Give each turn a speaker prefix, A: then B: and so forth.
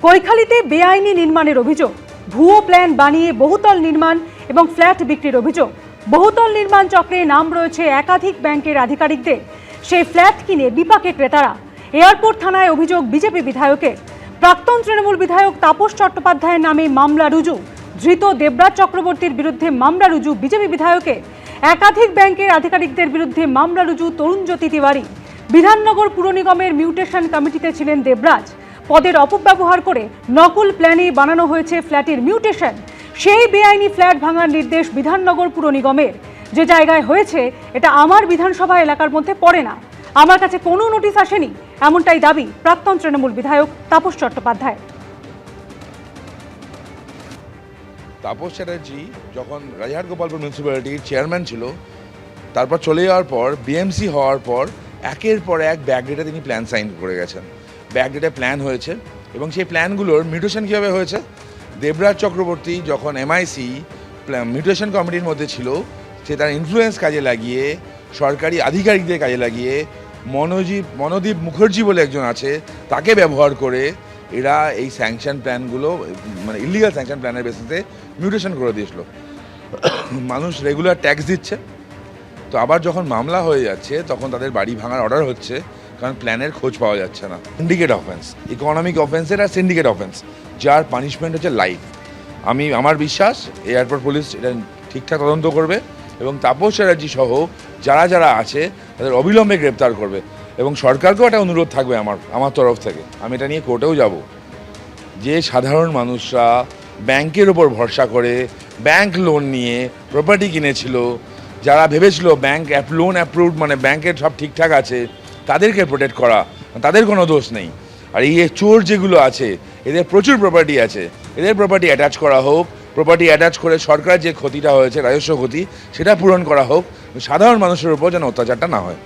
A: কৈখালীতে বেআইনি নির্মাণের অভিযোগ, ভুয়ো প্ল্যান বানিয়ে বহুতল নির্মাণ এবং ফ্ল্যাট বিক্রির অভিযোগ। বহুতল নির্মাণ চক্রে নাম রয়েছে একাধিক ব্যাংকের আধিকারিকদের। সেই ফ্ল্যাট কিনে বিপাকে ক্রেতারা। এয়ারপোর্ট থানায় অভিযোগ বিজেপি বিধায়কের। প্রাক্তন তৃণমূল বিধায়ক তাপস চট্টোপাধ্যায়ের নামে মামলা রুজু। ধৃত দেবরাজ চক্রবর্তীর বিরুদ্ধে মামলা রুজু বিজেপি বিধায়কের। একাধিক ব্যাংকের আধিকারিকদের বিরুদ্ধে মামলা রুজু তরুণজ্যোতি তিওয়ারি। বিধাননগর পুর নিগমের মিউটেশন কমিটিতে ছিলেন দেবরাজ। পদের অপব্যবহার করে নকল প্ল্যানে বানানো হয়েছে ফ্ল্যাটের মিউটেশন। সেই বেআইনি ফ্ল্যাট ভাঙার নির্দেশ বিধাননগর পুর নিগমের। যে জায়গায় হয়েছে এটা আমার বিধানসভা এলাকার মধ্যে পড়ে না, আমার কাছে কোনো নোটিশ আসেনি, এমনটাই দাবি প্রাক্তন তৃণমূল বিধায়ক তাপস চট্টোপাধ্যায়।
B: তাপস চ্যাটার্জি যখন রাজারহাট গোপালপুর মিউনিসিপ্যালিটির চেয়ারম্যান ছিল, তারপর চলে যাওয়ার পর বিএমসি হওয়ার পর একের পর এক ব্যাকডেটে তিনি প্ল্যান সাইন করে গেছেন। ব্যাকডেটে প্ল্যান হয়েছে এবং সেই প্ল্যানগুলোর মিউটেশন কীভাবে হয়েছে, দেবরাজ চক্রবর্তী যখন এমআইসি মিউটেশন কমিটির মধ্যে ছিল, সে তার ইনফ্লুয়েন্স কাজে লাগিয়ে, সরকারি আধিকারিকদের কাজে লাগিয়ে, মনোদীপ মুখার্জি বলে একজন আছে, তাকে ব্যবহার করে এরা এই স্যাংশন প্ল্যানগুলো, মানে ইলিগাল স্যাংশন প্ল্যানের বেসিসে মিউটেশন করে দিয়েছিল। মানুষ রেগুলার ট্যাক্স দিচ্ছে, তো আবার যখন মামলা হয়ে যাচ্ছে তখন তাদের বাড়ি ভাঙার অর্ডার হচ্ছে, কারণ প্ল্যানের খোঁজ পাওয়া যাচ্ছে না। সিন্ডিকেট অফেন্স, ইকোনমিক অফেন্সের আর সিন্ডিকেট অফেন্স, যার পানিশমেন্ট হচ্ছে লাইফ। আমার বিশ্বাস এয়ারপোর্ট পুলিশ এটা ঠিকঠাক তদন্ত করবে এবং তাপস চ্যাটার্জি সহ যারা যারা আছে তাদের অবিলম্বে গ্রেপ্তার করবে। এবং সরকারকেও একটা অনুরোধ থাকবে আমার তরফ থেকে, আমি এটা নিয়ে কোর্টেও যাব, যে সাধারণ মানুষরা ব্যাংকের ওপর ভরসা করে ব্যাংক লোন নিয়ে প্রপার্টি কিনেছিল, যারা ভেবেছিল ব্যাংক লোন অ্যাপ্রুভড মানে ব্যাংকের সব ঠিকঠাক আছে, তাদেরকে প্রোটেক্ট করা, তাদের কোনো দোষ নেই। আর এই চোর যেগুলো আছে, এদের প্রচুর প্রপার্টি আছে, এদের প্রপার্টি অ্যাটাচ করা হোক, প্রপার্টি অ্যাটাচ করে সরকার যে ক্ষতিটা হয়েছে রাজস্ব ক্ষতি সেটা পূরণ করা হোক, সাধারণ মানুষের উপর যেন অত্যাচারটা না হয়।